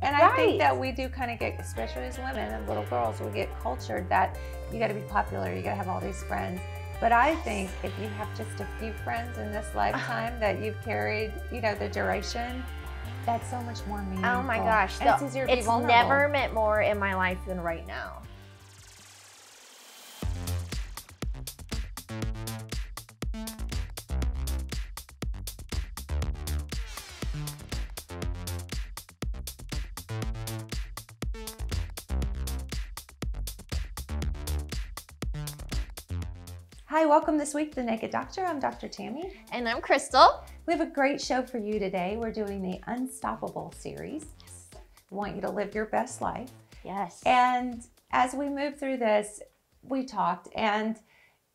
And I think that we do kind of get, especially as women and little girls, we get cultured that you got to be popular, you got to have all these friends. But I think if you have just a few friends in this lifetime that you've carried, you know, the duration, that's so much more meaningful. Oh my gosh. And it's easier to be vulnerable. It's never meant more in my life than right now. Hi, welcome this week to The Naked Doctor. I'm Dr. Tammy. And I'm Crystal. We have a great show for you today. We're doing the Unstoppable series. Yes. We want you to live your best life. Yes. And as we move through this, we talked, and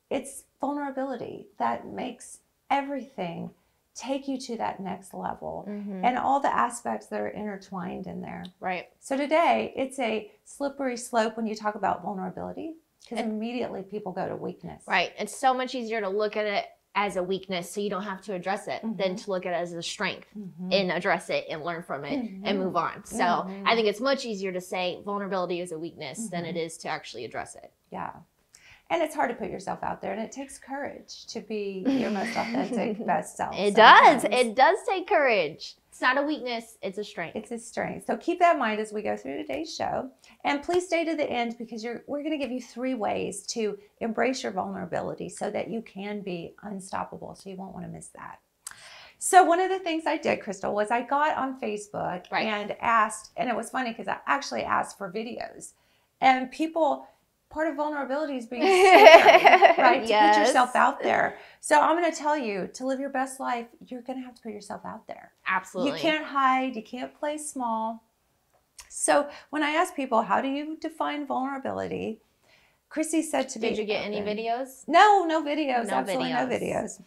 it's vulnerability that makes everything take you to that next level, and all the aspects that are intertwined in there. Right. So today, it's a slippery slope when you talk about vulnerability, because immediately people go to weakness. Right. It's so much easier to look at it as a weakness so you don't have to address it than to look at it as a strength and address it and learn from it and move on. So I think it's much easier to say vulnerability is a weakness than it is to actually address it. Yeah. And it's hard to put yourself out there, and it takes courage to be your most authentic, best self. It does. It does take courage. It's not a weakness, it's a strength. It's a strength. So keep that in mind as we go through today's show. And please stay to the end, because we're going to give you 3 ways to embrace your vulnerability so that you can be unstoppable. So you won't want to miss that. So one of the things I did, Crystal, was I got on Facebook and asked, and it was funny because I actually asked for videos. And people... part of vulnerability is being scared, right? To put yourself out there. So I'm going to tell you, to live your best life, you're going to have to put yourself out there. Absolutely. You can't hide. You can't play small. So when I ask people, how do you define vulnerability? Chrissy said to me. Did you get any videos? No, no videos. No Absolutely videos. No videos.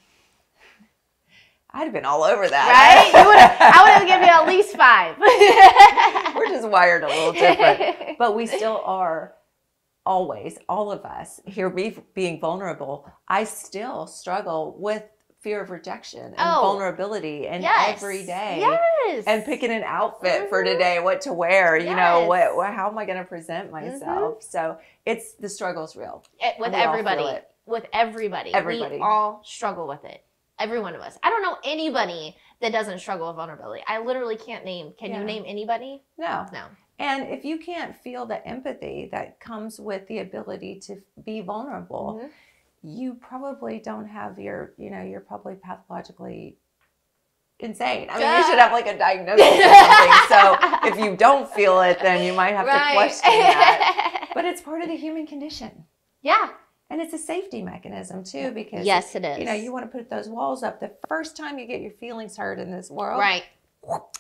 I'd have been all over that. Right? I would have given you at least 5. We're just wired a little different. But we still are. Always, all of us here being vulnerable, I still struggle with fear of rejection and vulnerability and every day. Yes. And picking an outfit for today, what to wear, you know, how am I going to present myself? So it's, the struggle's real. With everybody. With everybody. We all struggle with it. Every one of us. I don't know anybody that doesn't struggle with vulnerability. I literally can't name. Can you name anybody? No. No. And if you can't feel the empathy that comes with the ability to be vulnerable, you probably don't have you're probably pathologically insane. I mean, you should have like a diagnosis or something. So if you don't feel it, then you might have to question that. But it's part of the human condition. Yeah. And it's a safety mechanism too, because yes, it is. You know, you want to put those walls up. The first time you get your feelings hurt in this world,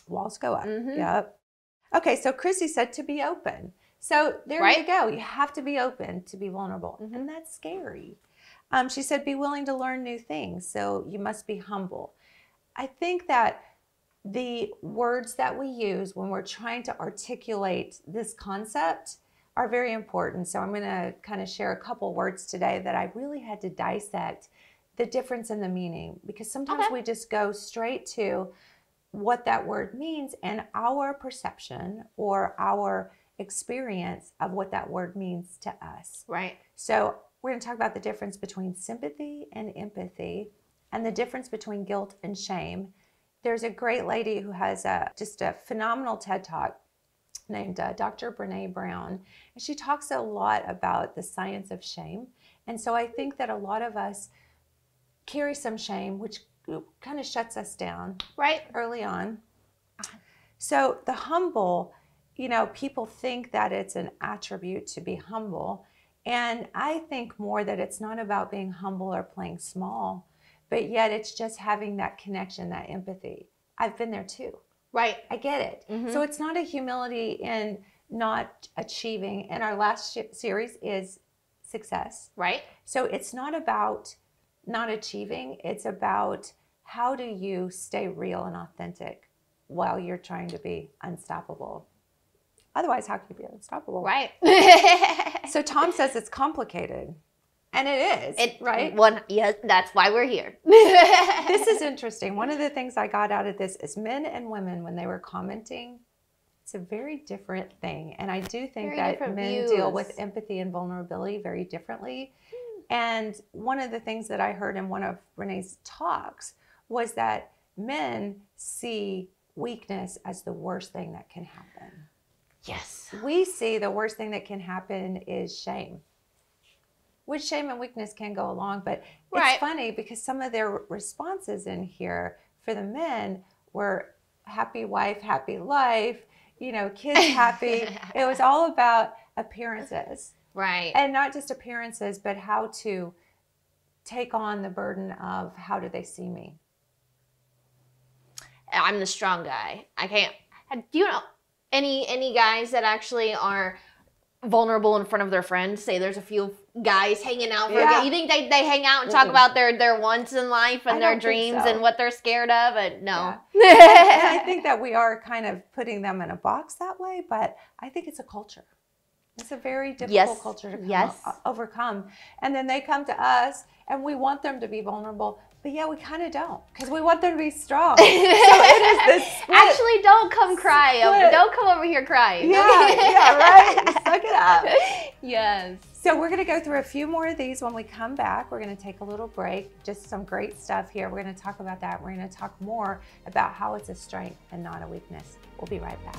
walls go up. Yep. Okay, so Chrissy said to be open. So there you go. You have to be open to be vulnerable. And that's scary. She said, be willing to learn new things. So you must be humble. I think that the words that we use when we're trying to articulate this concept are very important. So I'm going to kind of share a couple words today that I really had to dissect the difference in the meaning. Because sometimes we just go straight to what that word means and our perception or our experience of what that word means to us. Right. So we're going to talk about the difference between sympathy and empathy, and the difference between guilt and shame. There's a great lady who has just a phenomenal TED Talk named Dr. Brene Brown, and she talks a lot about the science of shame. And so I think that a lot of us carry some shame, which kind of shuts us down early on. So the humble, you know, people think that it's an attribute to be humble. And I think more that it's not about being humble or playing small, but yet it's just having that connection, that empathy. I've been there too. Right. I get it. So it's not a humility in not achieving. And our last series is success. Right. So it's not about not achieving. It's about how do you stay real and authentic while you're trying to be unstoppable. Otherwise, how can you be unstoppable? Right. So Tom says it's complicated. And it is, right? Yes, that's why we're here. This is interesting. One of the things I got out of this is men and women, when they were commenting It's a very different thing. And I do think Very that men views. deal with empathy and vulnerability very differently. And one of the things that I heard in one of Renee's talks was that men see weakness as the worst thing that can happen. Yes. We see the worst thing that can happen is shame, which shame and weakness can go along. But it's funny because some of their responses in here for the men were happy wife, happy life, kids happy. It was all about appearances. Right. And not just appearances, but how to take on the burden of how do they see me? I'm the strong guy. I can't. Do you know any guys that actually are vulnerable in front of their friends? Say there's a few guys hanging out. You think they hang out and talk about their wants in life and their dreams and what they're scared of? And no. Yeah. And I think that we are kind of putting them in a box that way, but I think it's a culture. It's a very difficult culture to overcome. And then they come to us and we want them to be vulnerable, but we kind of don't, because we want them to be strong. So it is this split. Actually, don't come cry. Don't come over here crying. Yeah, right? Suck it up. Yes. So we're going to go through a few more of these when we come back. We're going to take a little break. Just some great stuff here. We're going to talk about that. We're going to talk more about how it's a strength and not a weakness. We'll be right back.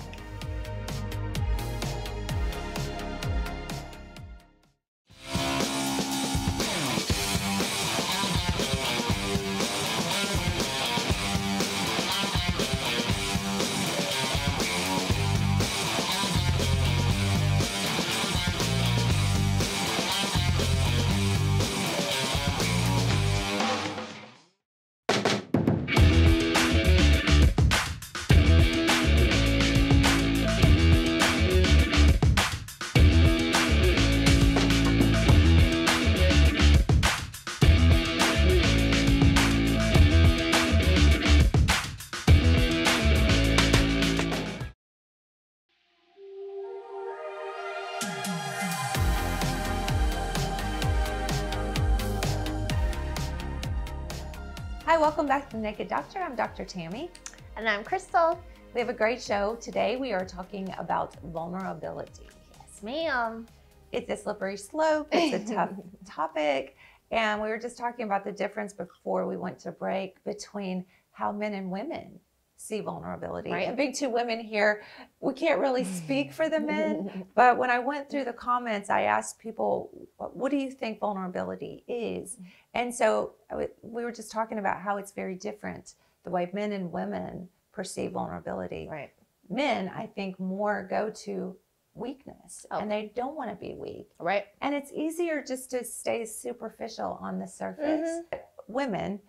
Hi, welcome back to The Naked Doctor. I'm Dr. Tammy. And I'm Crystal. We have a great show. Today we are talking about vulnerability. Yes, ma'am. It's a slippery slope. It's a tough topic. And we were just talking about the difference before we went to break between how men and women see vulnerability. Right. And being two women here, we can't really speak for the men. But when I went through the comments, I asked people, what do you think vulnerability is? And so we were just talking about how it's very different, the way men and women perceive vulnerability. Right. Men, I think, more go to weakness, and they don't want to be weak. Right. And it's easier just to stay superficial on the surface. Women,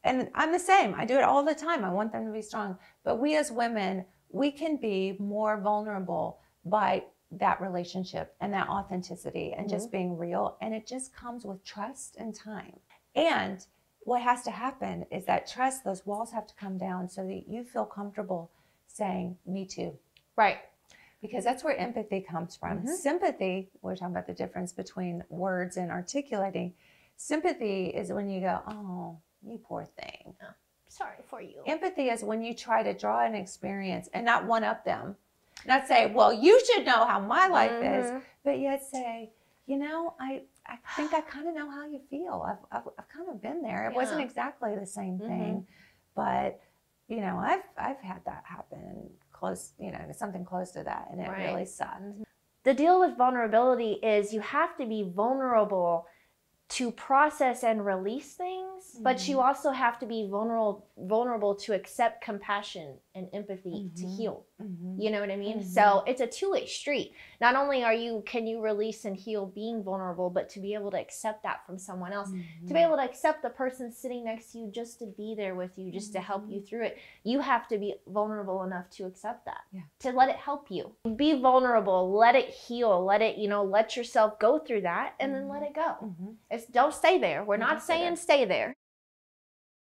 and I'm the same. I do it all the time. I want them to be strong. But we as women, we can be more vulnerable by that relationship and that authenticity and just being real. And it just comes with trust and time. And what has to happen is that trust, those walls have to come down so that you feel comfortable saying, me too. Right. Because that's where empathy comes from. Sympathy, we're talking about the difference between words and articulating. Sympathy is when you go, oh, you poor thing. Oh, sorry for you. Empathy is when you try to draw an experience and not one-up them. Not say, well, you should know how my life is, but yet say, I think I kind of know how you feel. I've kind of been there. It wasn't exactly the same thing, but I've had that happen close, something close to that, and it really sucked. The deal with vulnerability is you have to be vulnerable to process and release things, but you also have to be vulnerable to accept compassion and empathy to heal. You know what I mean? So it's a two-way street. Not only can you release and heal being vulnerable, but to be able to accept that from someone else, to be able to accept the person sitting next to you just to be there with you, just to help you through it. You have to be vulnerable enough to accept that, to let it help you. Be vulnerable, let it heal, let it, let yourself go through that and then let it go. Don't stay there. We're not saying stay there.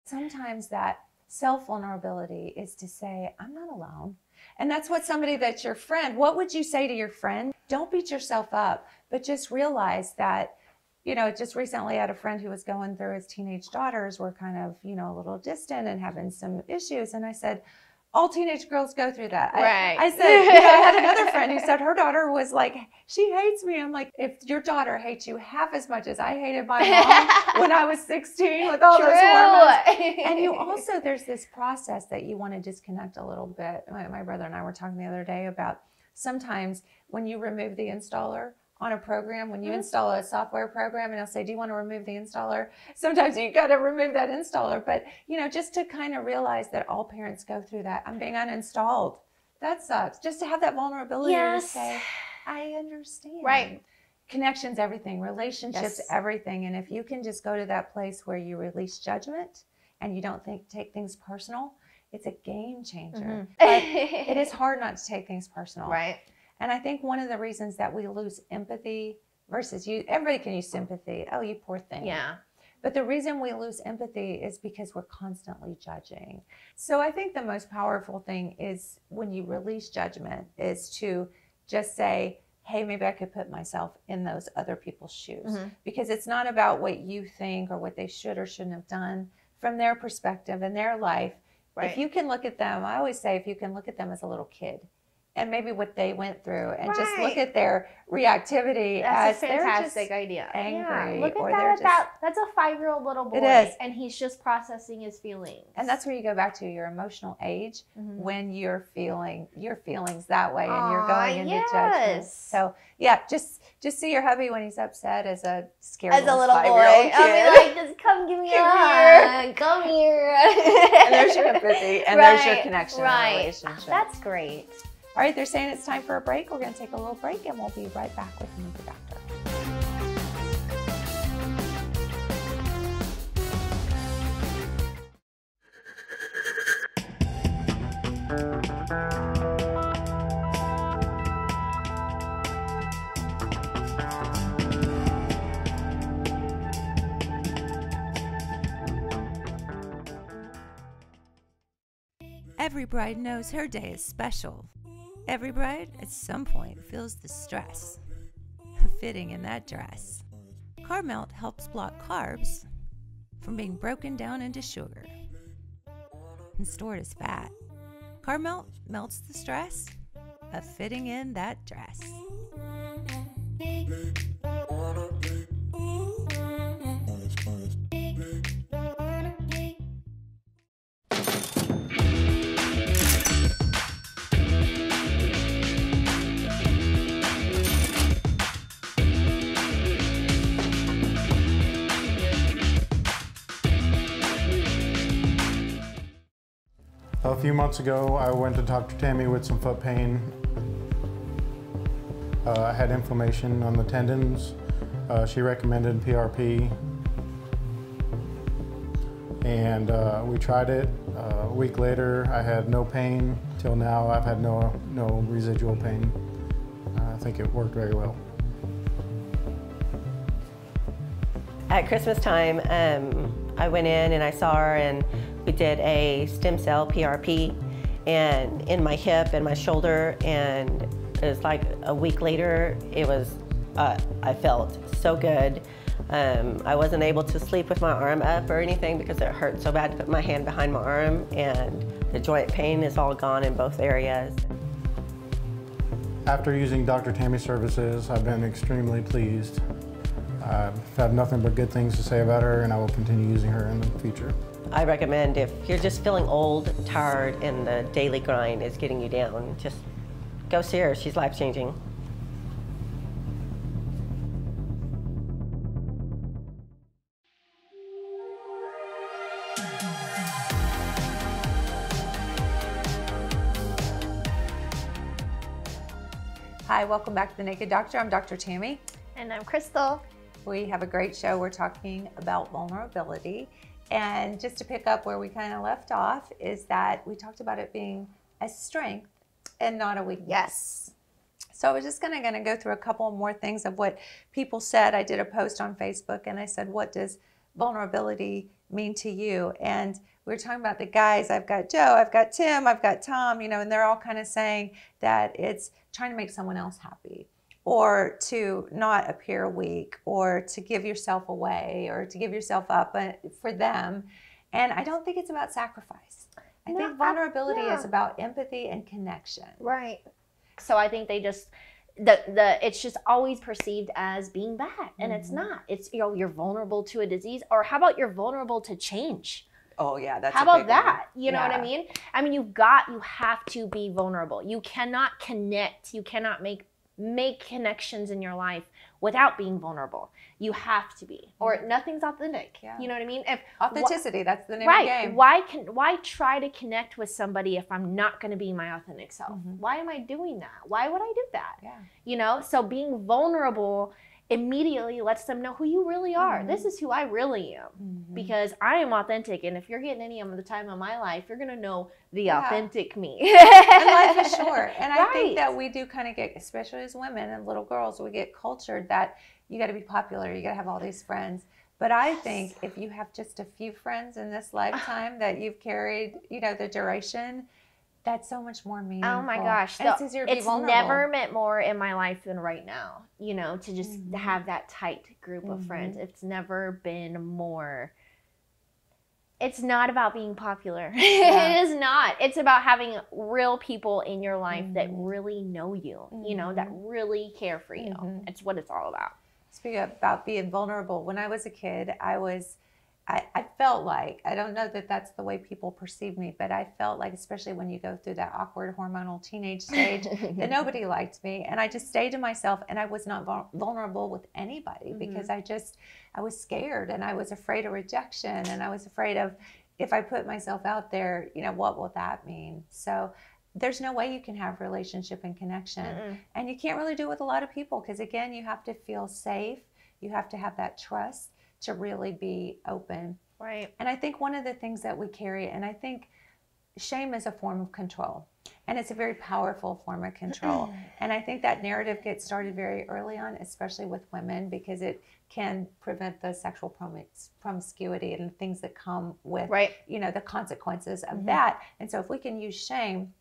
Sometimes that self-vulnerability is to say, I'm not alone. And that's what somebody that's your friend, what would you say to your friend? Don't beat yourself up, but just realize that, just recently I had a friend who was going through his teenage daughters were kind of, a little distant and having some issues. And I said, all teenage girls go through that. Right. I said, I had another friend who said her daughter was like, she hates me. I'm like, if your daughter hates you half as much as I hated my mom when I was 16 with all those hormones. And you also, there's this process that you want to disconnect a little bit. My brother and I were talking the other day about sometimes when you remove the installer on a program, when you install a software program and they'll say, do you want to remove the installer? Sometimes you got to remove that installer. But, just to kind of realize that all parents go through that. I'm being uninstalled. That sucks. Just to have that vulnerability to say, I understand. Right. Connections, everything. Relationships, everything. And if you can just go to that place where you release judgment and you don't take things personal, it's a game changer. But it is hard not to take things personal. Right. And I think one of the reasons that we lose empathy versus everybody can use sympathy. Oh, you poor thing. Yeah. But the reason we lose empathy is because we're constantly judging. So I think the most powerful thing is when you release judgment is to just say, hey, maybe I could put myself in those other people's shoes. Because it's not about what you think or what they should or shouldn't have done from their perspective and their life. Right. If you can look at them, I always say, if you can look at them as a little kid, and maybe what they went through, and just look at their reactivity. That's a fantastic idea. Angry, look at that's a 5-year-old little boy. It is. And he's just processing his feelings. And that's where you go back to your emotional age when you're feeling your feelings that way and you're going into judgment. So just see your hubby when he's upset as a scared little boy. Kid. I'll be like, just come give me a hug. Come here. And there's your empathy and there's your connection and relationship. That's great. All right, they're saying it's time for a break. We're going to take a little break and we'll be right back with Meet the Doctor. Every bride knows her day is special. Every bride, at some point, feels the stress of fitting in that dress. CarbMelt helps block carbs from being broken down into sugar and stored as fat. CarbMelt melts the stress of fitting in that dress. A few months ago, I went to Dr. Tammy with some foot pain. I had inflammation on the tendons. She recommended PRP. And we tried it. A week later, I had no pain. Till now, I've had no residual pain. I think it worked very well. At Christmas time, I went in and I saw her and we did a stem cell PRP and in my hip and my shoulder, and it was like a week later, it was, I felt so good. I wasn't able to sleep with my arm up or anything because it hurt so bad to put my hand behind my arm, and the joint pain is all gone in both areas. After using Dr. Tammy's services, I've been extremely pleased. I have nothing but good things to say about her, and I will continue using her in the future. I recommend if you're just feeling old, tired, and the daily grind is getting you down, just go see her. She's life-changing. Hi, welcome back to The Naked Doctor. I'm Dr. Tammy. And I'm Crystal. We have a great show. We're talking about vulnerability. And just to pick up where we kind of left off is that we talked about it being a strength and not a weakness. Yes. So I was just going to go through a couple more things of what people said. I did a post on Facebook and I said, what does vulnerability mean to you? And we were talking about the guys. I've got Joe, I've got Tim, I've got Tom, and they're all kind of saying that it's trying to make someone else happy, or to not appear weak, or to give yourself away, or to give yourself up for them. And I don't think it's about sacrifice. I think vulnerability is about empathy and connection. Right. So I think they just, it's just always perceived as being bad, and it's not. It's, you know, you're vulnerable to a disease, or how about you're vulnerable to change? Oh yeah, that's how about that? You know what I mean? I mean, you have to be vulnerable. You cannot connect. You cannot make connections in your life without being vulnerable. You have to be, or nothing's authentic. Yeah. You know what I mean? If authenticity, that's the name of the game. Why try to connect with somebody if I'm not going to be my authentic self? Why am I doing that? Why would I do that? Yeah. You know, so being vulnerable immediately lets them know who you really are. This is who I really am, because I am authentic. And if you're getting any of the time of my life, you're going to know the authentic me. And life is short. And I think that we do kind of get, especially as women and little girls, we get cultured that you got to be popular, you got to have all these friends. But I think if you have just a few friends in this lifetime that you've carried, you know, the duration, that's so much more meaningful. Oh my gosh. And it's easier to be vulnerable. Never meant more in my life than right now, you know, to just have that tight group of friends. It's never been more. It's not about being popular. It is not. It's about having real people in your life that really know you, you know, that really care for you. It's what it's all about. Speaking about being vulnerable, when I was a kid, I felt like, I don't know that that's the way people perceive me, but I felt like, especially when you go through that awkward hormonal teenage stage, that nobody liked me. And I just stayed to myself, and I was not vulnerable with anybody because I was scared, and I was afraid of rejection, and I was afraid of, if I put myself out there, you know, what will that mean? So there's no way you can have relationship and connection. And you can't really do it with a lot of people because, again, you have to feel safe. You have to have that trust to really be open. Right. And I think one of the things that we carry, and I think shame is a form of control, and it's a very powerful form of control. And I think that narrative gets started very early on, especially with women, because it can prevent the sexual promiscuity and things that come with, you know, the consequences of that. And so if we can use shame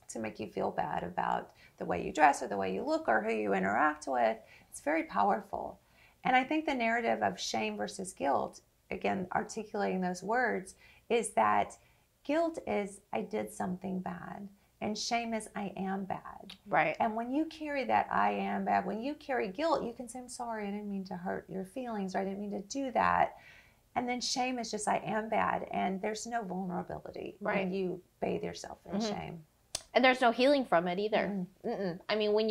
to make you feel bad about the way you dress or the way you look or who you interact with, it's very powerful. And I think the narrative of shame versus guilt, again, articulating those words, is that guilt is, I did something bad. And shame is, I am bad. Right. And when you carry that I am bad, when you carry guilt, you can say, I'm sorry, I didn't mean to hurt your feelings, or I didn't mean to do that. And then shame is just, I am bad. And there's no vulnerability when you bathe yourself in shame. And there's no healing from it either. I mean, when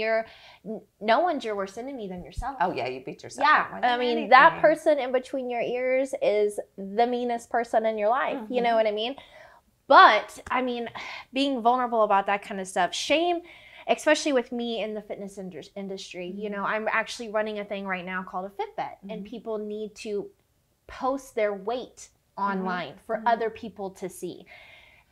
no one's your worst enemy than yourself. Oh yeah, you beat yourself. Yeah, I mean, that person in between your ears is the meanest person in your life. You know what I mean? But I mean, being vulnerable about that kind of stuff, shame, especially with me in the fitness industry, you know, I'm actually running a thing right now called a Fitbet, and people need to post their weight online for other people to see.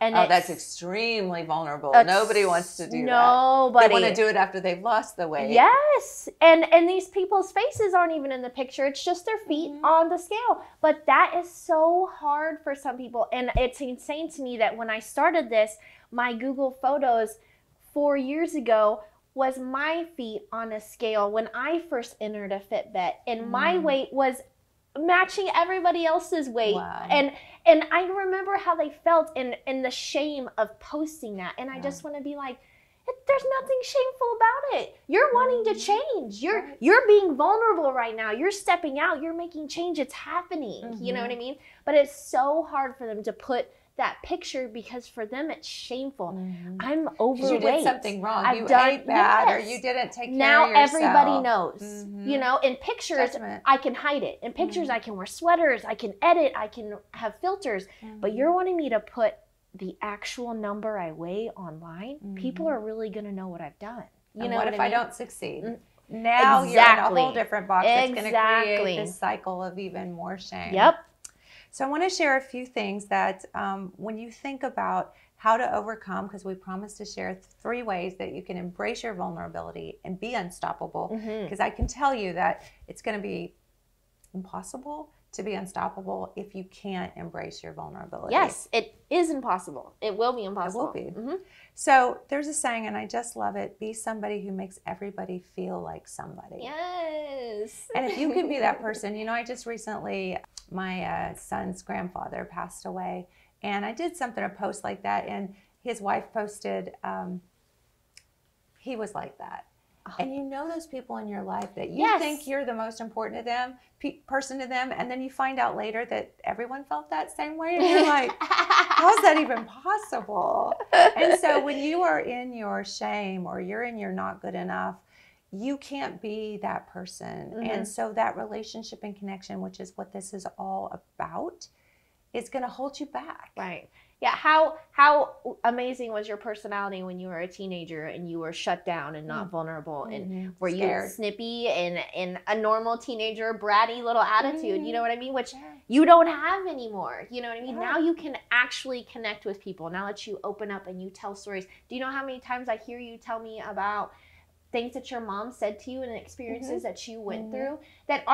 And that's extremely vulnerable. Nobody wants to do that. They want to do it after they've lost the weight. Yes. And these people's faces aren't even in the picture. It's just their feet on the scale. But that is so hard for some people. And it's insane to me that when I started this, my Google Photos 4 years ago was my feet on a scale when I first entered a Fitbet. And my weight was matching everybody else's weight. Wow. And I remember how they felt in the shame of posting that. And I just want to be like, there's nothing shameful about it. You're wanting to change. You're being vulnerable right now. You're stepping out. You're making change. It's happening. You know what I mean? But it's so hard for them to put that picture because for them it's shameful. I'm overweight. You did something wrong. You ate bad, or you didn't take care of yourself. Now everybody knows. You know, in pictures I can hide it. In pictures I can wear sweaters, I can edit, I can have filters. But you're wanting me to put the actual number I weigh online? People are really going to know what I've done. You know what if I I don't succeed? Now you're in a whole different box that's going to create this cycle of even more shame. Yep. So I want to share a few things that when you think about how to overcome, because we promised to share 3 ways that you can embrace your vulnerability and be unstoppable, because I can tell you that it's going to be impossible to be unstoppable if you can't embrace your vulnerability. Yes, it is impossible. It will be impossible. It will be. So there's a saying, and I just love it, be somebody who makes everybody feel like somebody. Yes. And if you can be that person, you know, I just recently, my son's grandfather passed away, And I did a post like that, and his wife posted, he was like that. And you know those people in your life that you think you're the most important to them, person to them, and then you find out later that everyone felt that same way, and you're like, how's that even possible? And so when you are in your shame or you're in your not good enough, you can't be that person. And so that relationship and connection, which is what this is all about, is going to hold you back. Right. Yeah. How amazing was your personality when you were a teenager and you were shut down and not vulnerable? And were you snippy and a normal teenager, bratty little attitude? You know what I mean? Which you don't have anymore. You know what I mean? Now you can actually connect with people. Now that you open up and you tell stories. Do you know how many times I hear you tell me about things that your mom said to you and experiences that you went through that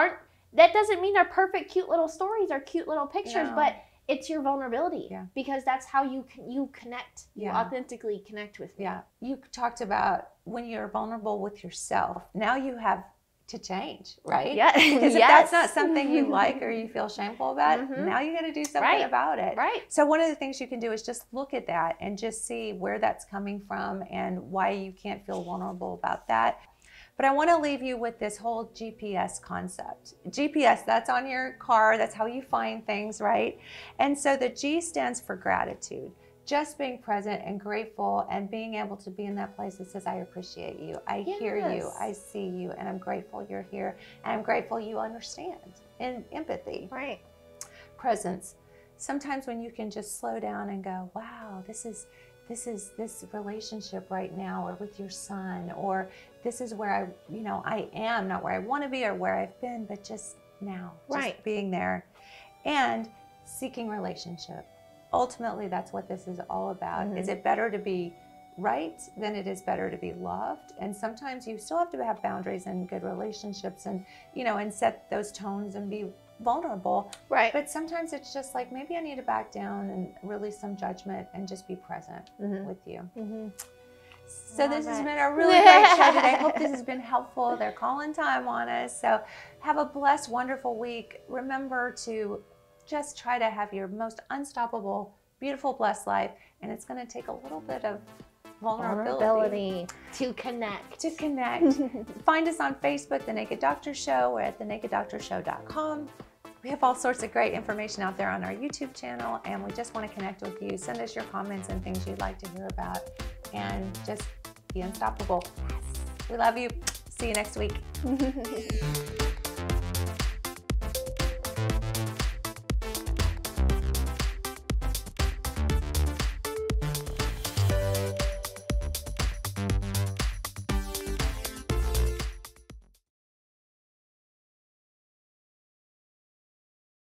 doesn't mean they're perfect, cute little stories or cute little pictures, but it's your vulnerability because that's how you connect. You authentically connect with me. Yeah. You talked about when you're vulnerable with yourself. Now you have to change, right? Yeah. Because if that's not something you like or you feel shameful about, now you got to do something about it. Right. So one of the things you can do is just look at that and just see where that's coming from and why you can't feel vulnerable about that. But I want to leave you with this whole GPS concept. GPS, that's on your car. That's how you find things, right? And so the G stands for gratitude. Just being present and grateful and being able to be in that place that says, I appreciate you. I hear you. I see you. And I'm grateful you're here. And I'm grateful you understand. And empathy. Right. Presence. Sometimes when you can just slow down and go, wow, this relationship right now, or with your son, or this is where I am, not where I want to be or where I've been, but just now, just being there and seeking relationship. Ultimately, that's what this is all about. Is it better to be right than it is better to be loved? And sometimes you still have to have boundaries and good relationships and, and set those tones and be vulnerable. Right. But sometimes it's just like, maybe I need to back down and release some judgment and just be present with you. So this has been a really great show today. I hope this has been helpful. They're calling time on us. So have a blessed, wonderful week. Remember to just try to have your most unstoppable, beautiful, blessed life. And it's going to take a little bit of vulnerability to connect. Find us on Facebook, The Naked Doctor Show. We're at thenakeddoctorshow.com. We have all sorts of great information out there on our YouTube channel, and we just want to connect with you. Send us your comments and things you'd like to hear about, and just be unstoppable. We love you. See you next week.